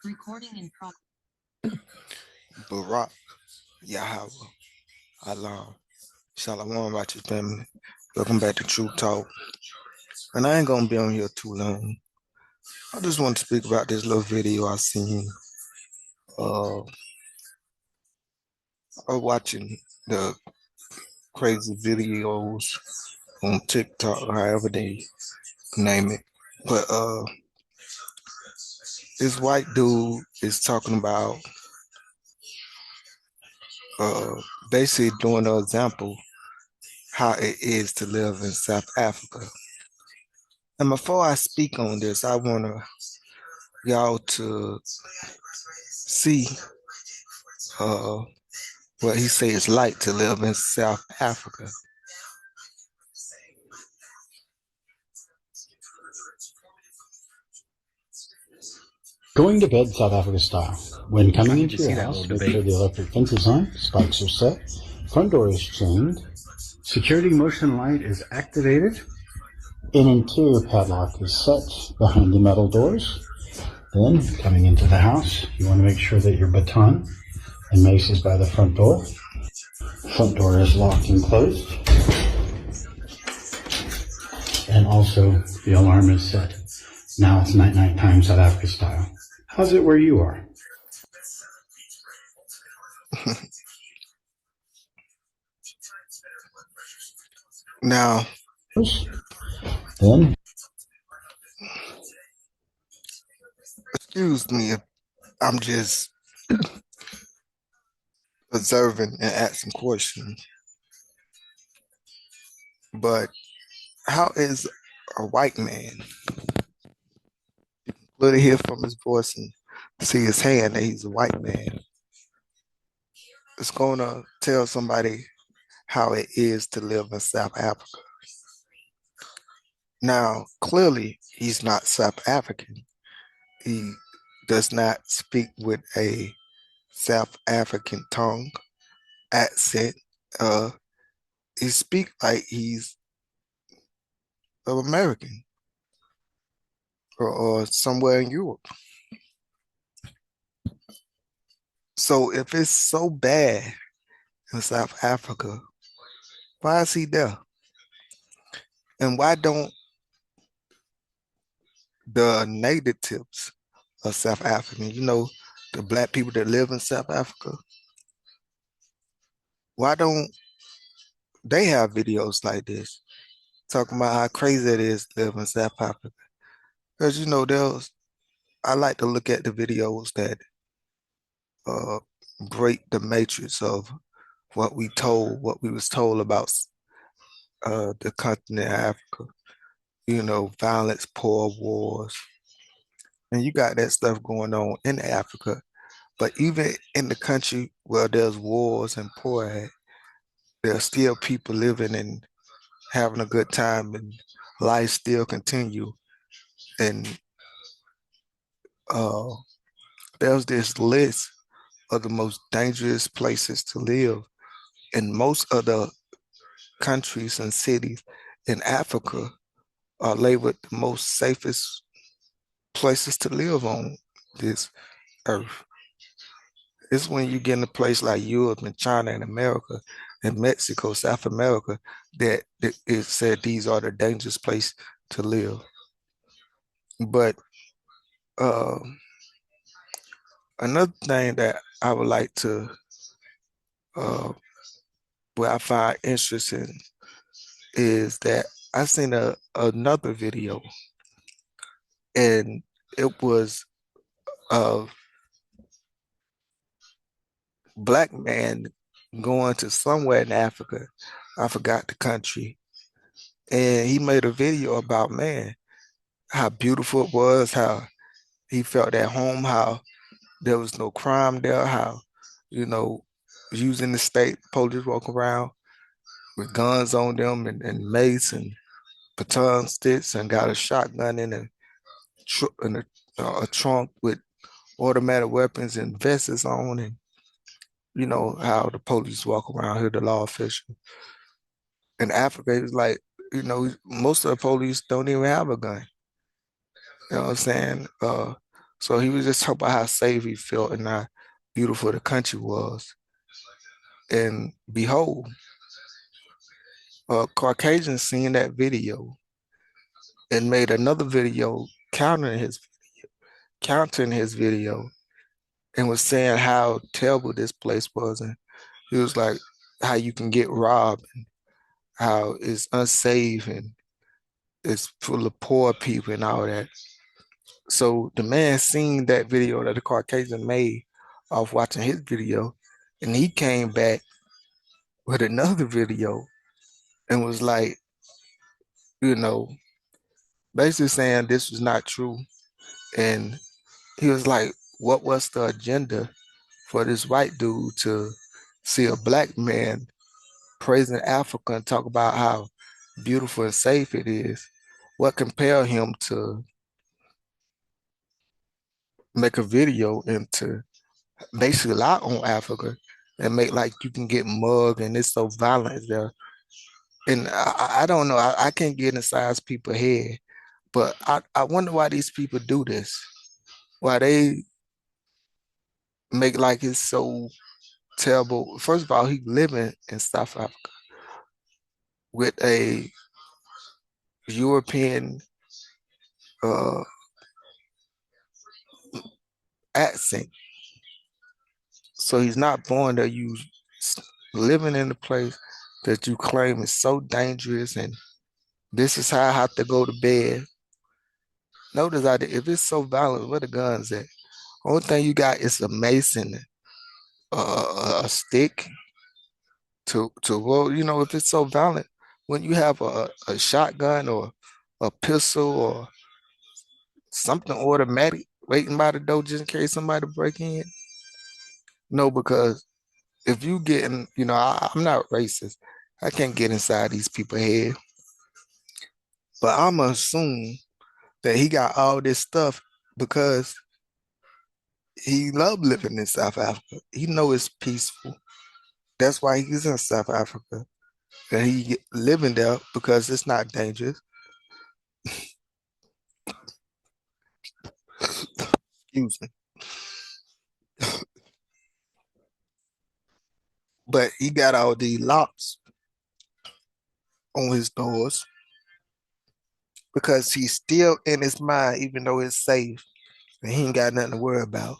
Recording in progress. Barak, Yahweh, Allah, Shalom, righteous family. Welcome back to TRU-TALK. And I ain't gonna be on here too long. I just want to speak about this little video I seen. I was watching the crazy videos on TikTok, however they name it. But this white dude is talking about basically doing an example how it is to live in South Africa. And before I speak on this, I want y'all to see what he say it's like to live in South Africa. Going to bed South Africa style. When coming into your house, make sure the electric fence is on, spikes are set, front door is chained, security motion light is activated, an interior padlock is set behind the metal doors. Then, coming into the house, you want to make sure that your baton and mace is by the front door. Front door is locked and closed. And also, the alarm is set. Now it's night-night time South Africa style. How's it where you are? Now, Then, excuse me if I'm just observing and asking questions, but how is a white man, clearly hear from his voice and see his hand that he's a white man, it's going to tell somebody how it is to live in South Africa? Now, clearly, he's not South African. He does not speak with a South African tongue, accent. He speaks like he's an American or somewhere in Europe. So if it's so bad in South Africa, why is he there? And why don't the natives of South Africa, the black people that live in South Africa, why don't they have videos like this talking about how crazy it is to live in South Africa? Because I like to look at the videos that break the matrix of what we was told about the continent of Africa. Violence, poor, wars, and you got that stuff going on in Africa. But even in the country where there's wars and poor, there's still people living and having a good time, and life still continue. And there's this list of the most dangerous places to live, and most of the countries and cities in Africa are labeled the most safest places to live on this earth. It's when you get in a place like Europe and China and America and Mexico, South America, that it said these are the dangerous place to live. But another thing that I would like to, what I find interesting is that I seen another video, and it was a black man going to somewhere in Africa. I forgot the country. And he made a video about, man, how beautiful it was, how he felt at home, how there was no crime there, how, using the state police walk around with guns on them and mace and baton sticks, and got a shotgun in a trunk with automatic weapons and vests on, and how the police walk around here, the law official. In Africa, it's like, most of the police don't even have a gun. You know what I'm saying? So he was just talking about how safe he felt and how beautiful the country was. And behold, a Caucasian seen that video and made another video countering his video and was saying how terrible this place was. And he was like, how you can get robbed and how it's unsafe and it's full of poor people and all that. So the man seen that video that the Caucasian made off watching his video, and he came back with another video and was like, you know, basically saying this was not true. And he was like, what was the agenda for this white dude to see a black man praising Africa and talk about how beautiful and safe it is? What compelled him to make a video and to basically lie on Africa and make like you can get mugged and it's so violent there? And I don't know, I can't get inside people's head, but I wonder why these people do this. Why they make like it's so terrible. First of all, he living in South Africa with a European uh, accent. So he's not born there. You living in a place that you claim is so dangerous, and this is how I have to go to bed. Notice that if it's so violent, where the guns at? Only thing you got is a mason, a stick to well, if it's so violent, when you have a shotgun or a pistol or something automatic waiting by the door just in case somebody break in. No, because if you getting, I'm not racist. I can't get inside these people's head, but I'm gonna assume that he got all this stuff because he loved living in South Africa. He know it's peaceful. That's why he's in South Africa. And he living there because it's not dangerous. Excuse me. But he got all these locks on his doors because he's still in his mind, even though it's safe and he ain't got nothing to worry about.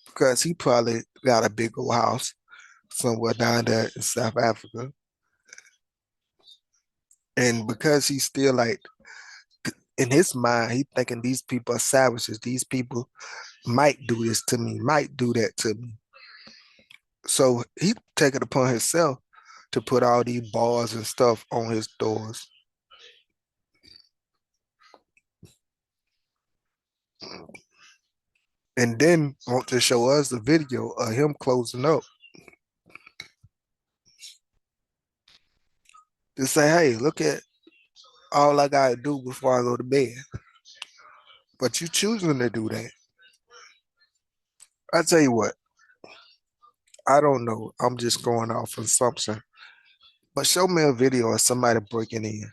Because he probably got a big old house somewhere down there in South Africa. And because he's still like in his mind, he thinking these people are savages. These people might do this to me, might do that to me. So he take it upon himself to put all these bars and stuff on his doors. And then want to show us the video of him closing up. To say, hey, look at all I gotta do before I go to bed. But you choosing to do that. I tell you what, I don't know. I'm just going off assumption. But show me a video of somebody breaking in.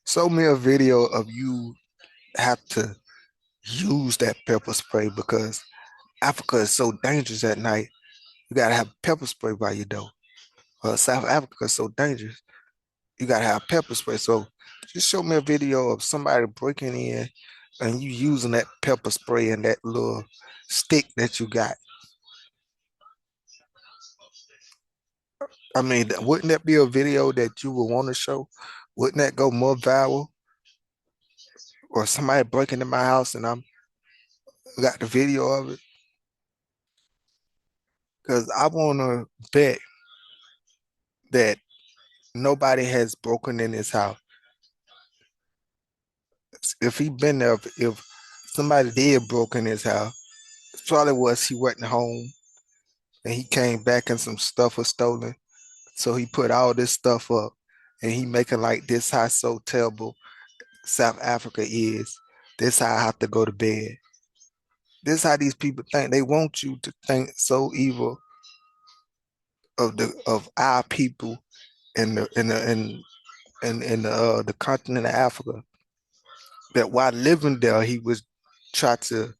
Show me a video of you have to use that pepper spray because Africa is so dangerous at night. You gotta have pepper spray by your door. South Africa is so dangerous. You gotta have pepper spray. So just show me a video of somebody breaking in and you using that pepper spray and that little stick that you got. I mean, wouldn't that be a video that you would want to show? Wouldn't that go more viral? Or somebody breaking in my house and I'm got the video of it? Because I want to bet that nobody has broken in his house. If he been there, if somebody did broke in his house, it probably was he wasn't home and he came back and some stuff was stolen. So he put all this stuff up and he making like this how so terrible South Africa is. This how I have to go to bed. This how these people think. They want you to think so evil of our people in the continent of Africa that while living there he was try to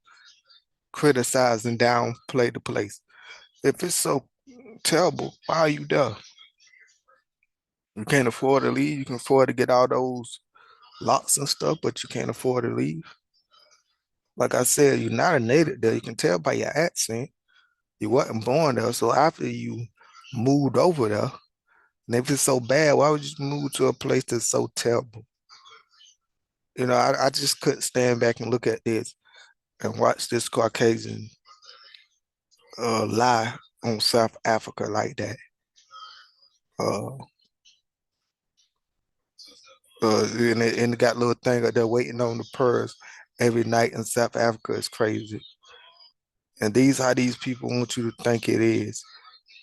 criticize and downplay the place. If it's so terrible, why are you there? You can't afford to leave. You can afford to get all those lots and stuff, but you can't afford to leave. Like I said, you're not a native there. You can tell by your accent. You wasn't born there. So after you moved over there, and if it's so bad, why would you move to a place that's so terrible? I just couldn't stand back and look at this and watch this Caucasian lie on South Africa like that. Uh, and it got a little thing up there waiting on the pearls every night in South Africa is crazy. And these how these people want you to think it is.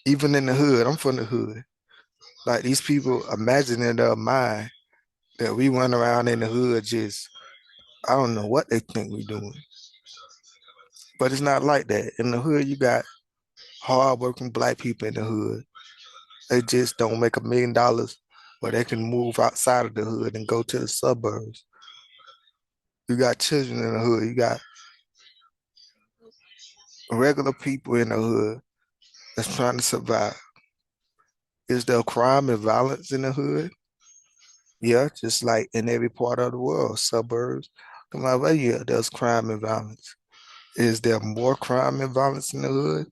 Even in the hood, I'm from the hood. Like these people imagine in their mind that we run around in the hood just, I don't know what they think we doing. But it's not like that. In the hood, you got hardworking black people in the hood. They just don't make $1 million where they can move outside of the hood and go to the suburbs. You got children in the hood. You got regular people in the hood that's trying to survive. Is there crime and violence in the hood? Yeah, just like in every part of the world, suburbs. Come on, well, yeah, there's crime and violence. Is there more crime and violence in the hood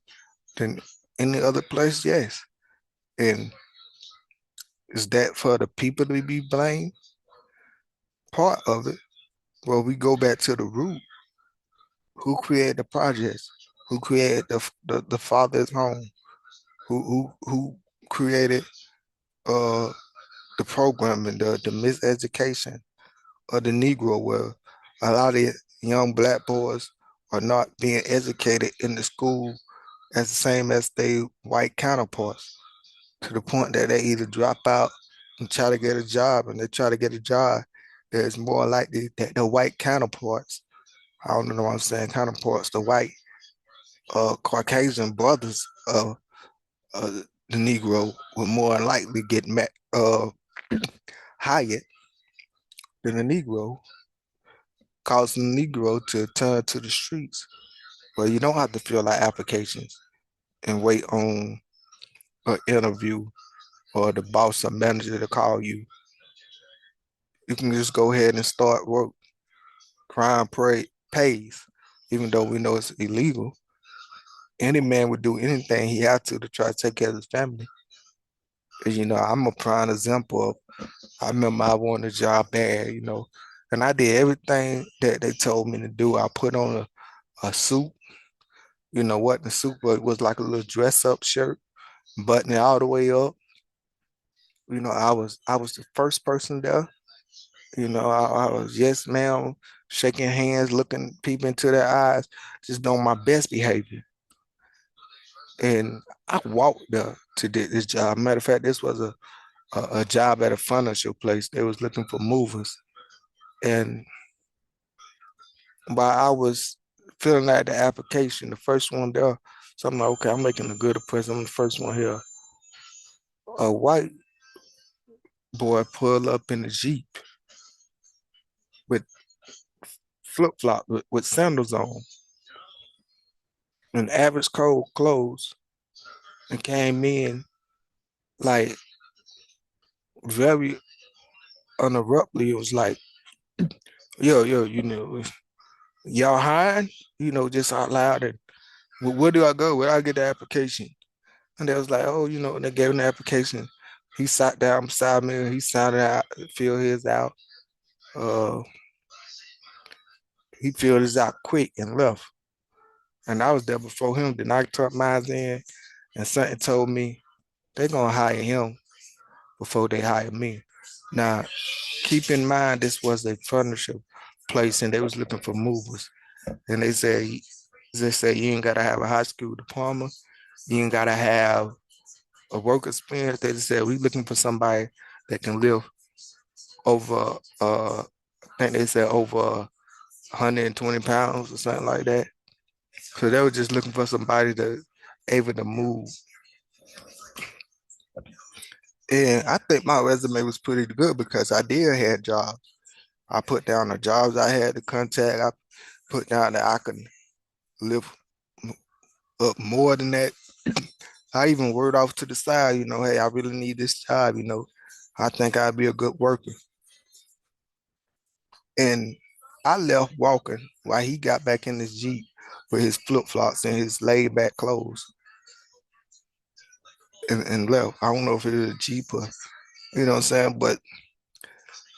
than any other place? Yes. And is that for the people to be blamed? Part of it. Well, we go back to the root. Who created the projects? Who created the father's home? Who created uh the programming, the miseducation of the Negro, where a lot of young black boys are not being educated in the school as the same as they white counterparts, to the point that they either drop out and try to get a job, and they try to get a job that is more likely that the white counterparts, I don't know what I'm saying, counterparts, the white Caucasian brothers of the Negro would more likely get hired than the Negro, causing the Negro to turn to the streets where you don't have to fill out applications and wait on an interview or the boss or manager to call you. You can just go ahead and start work. Crime pays, even though we know it's illegal. Any man would do anything he had to try to take care of his family. I'm a prime example of, I remember I wanted a job bad, and I did everything that they told me to do. I put on a suit, what the suit was, like a little dress up shirt, button it all the way up. I was the first person there. I was yes, ma'am, shaking hands, looking people into their eyes, just doing my best behavior. And I walked there to this job. Matter of fact, this was a job at a furniture place. They was looking for movers. And while I was filling out the application, the first one there, so I'm like, okay, I'm making a good impression. I'm the first one here. A white boy pulled up in a Jeep with flip-flop with sandals on and average cold clothes, and came in like very unabruptly. It was like, yo, y'all hiring? Just out loud. And where do I go? Where do I get the application? And they was like, oh, and they gave him the application. He sat down beside me. He signed it out, filled his out. Uh, he filled his out quick and left. And I was there before him. Then I turned mine in, and something told me they're gonna hire him before they hire me. Now, keep in mind this was a furniture place, and they was looking for movers. And they say you ain't gotta have a high school diploma, you ain't gotta have a work experience. They just said we looking for somebody that can live over I think they said over 120 pounds or something like that. So they were just looking for somebody that able to move. And I think my resume was pretty good because I did have jobs. I put down the jobs I had to contact. I put down that I can live up more than that. I even word off to the side, hey, I really need this job, I think I'd be a good worker. And I left walking while he got back in his Jeep with his flip-flops and his laid-back clothes and left. I don't know if it was a Jeep or, you know what I'm saying? But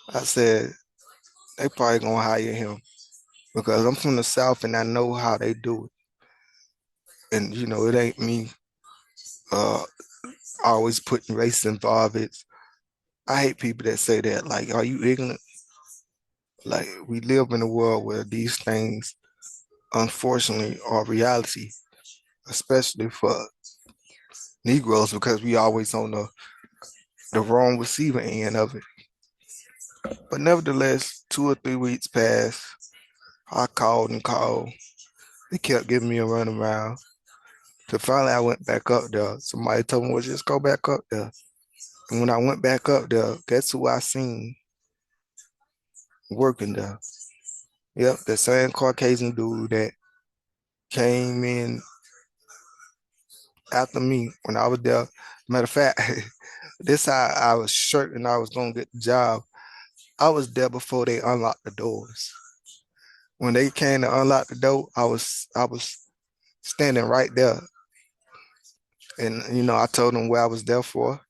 I said, they probably gonna hire him because I'm from the South and I know how they do it. And, it ain't me uh, always putting race involved. I hate people that say that, like, are you ignorant? Like, we live in a world where these things, unfortunately, are reality, especially for Negroes, because we always on the wrong receiving end of it. But nevertheless, 2 or 3 weeks passed. I called and called. They kept giving me a runaround. So finally, I went back up there. Somebody told me, well, just go back up there. And when I went back up there, guess who I seen working there? Yep, the same Caucasian dude that came in after me when I was there. Matter of fact, this how I was certain I was gonna get the job. I was there before they unlocked the doors. When they came to unlock the door, I was standing right there. And I told them where I was there for.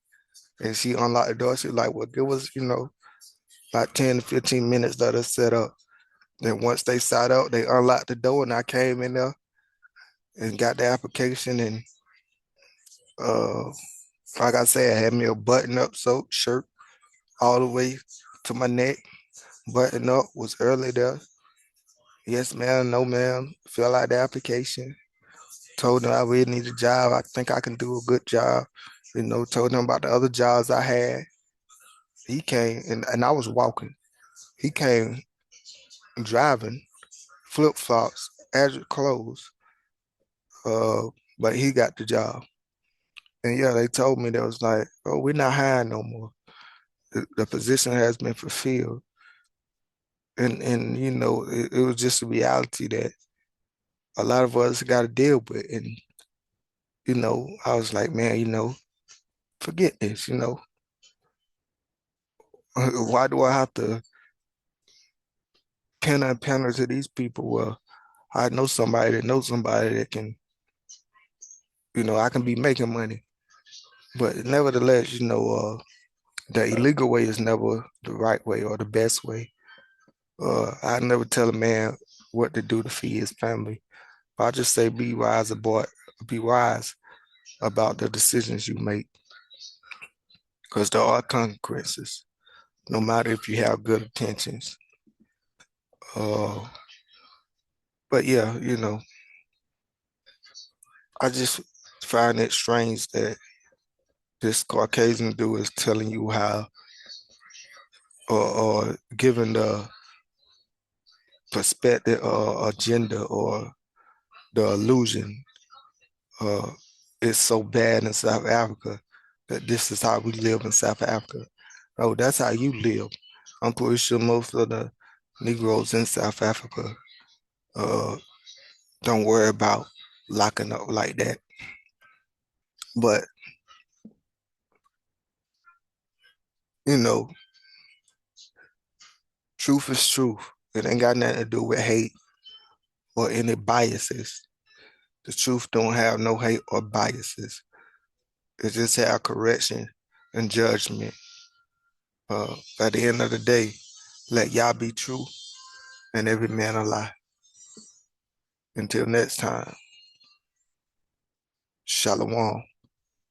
And she unlocked the door. She was like, well, give us, about 10 to 15 minutes that us set up. Then once they sat up, they unlocked the door and I came in there and got the application. And uh, like I said, I had me a button-up shirt all the way to my neck. Button up, was early there. Yes, ma'am, no, ma'am. Fill out the application. Told them I really need a job. I think I can do a good job. Told him about the other jobs I had. He came and I was walking. He came driving, flip-flops, agile clothes. Uh, but he got the job. And yeah, they told me that was like, oh, we're not hiring no more. The position has been fulfilled. And it was just a reality that a lot of us got to deal with. And, I was like, man, forget this, why do I have to pander to these people? Well, I know somebody that knows somebody that can, I can be making money. But nevertheless, the illegal way is never the right way or the best way. I never tell a man what to do to feed his family. I just say be wise about the decisions you make because there are consequences, no matter if you have good intentions. Uh, but yeah, I just find it strange that this Caucasian dude is telling you how or giving the perspective or agenda or the illusion is so bad in South Africa that this is how we live in South Africa. No, that's how you live. I'm pretty sure most of the Negroes in South Africa uh, don't worry about locking up like that. But, you know, truth is truth. It ain't got nothing to do with hate or any biases. The truth don't have no hate or biases. It just have correction and judgment. At the end of the day, let y'all be true and every man a lie. Until next time, Shalom.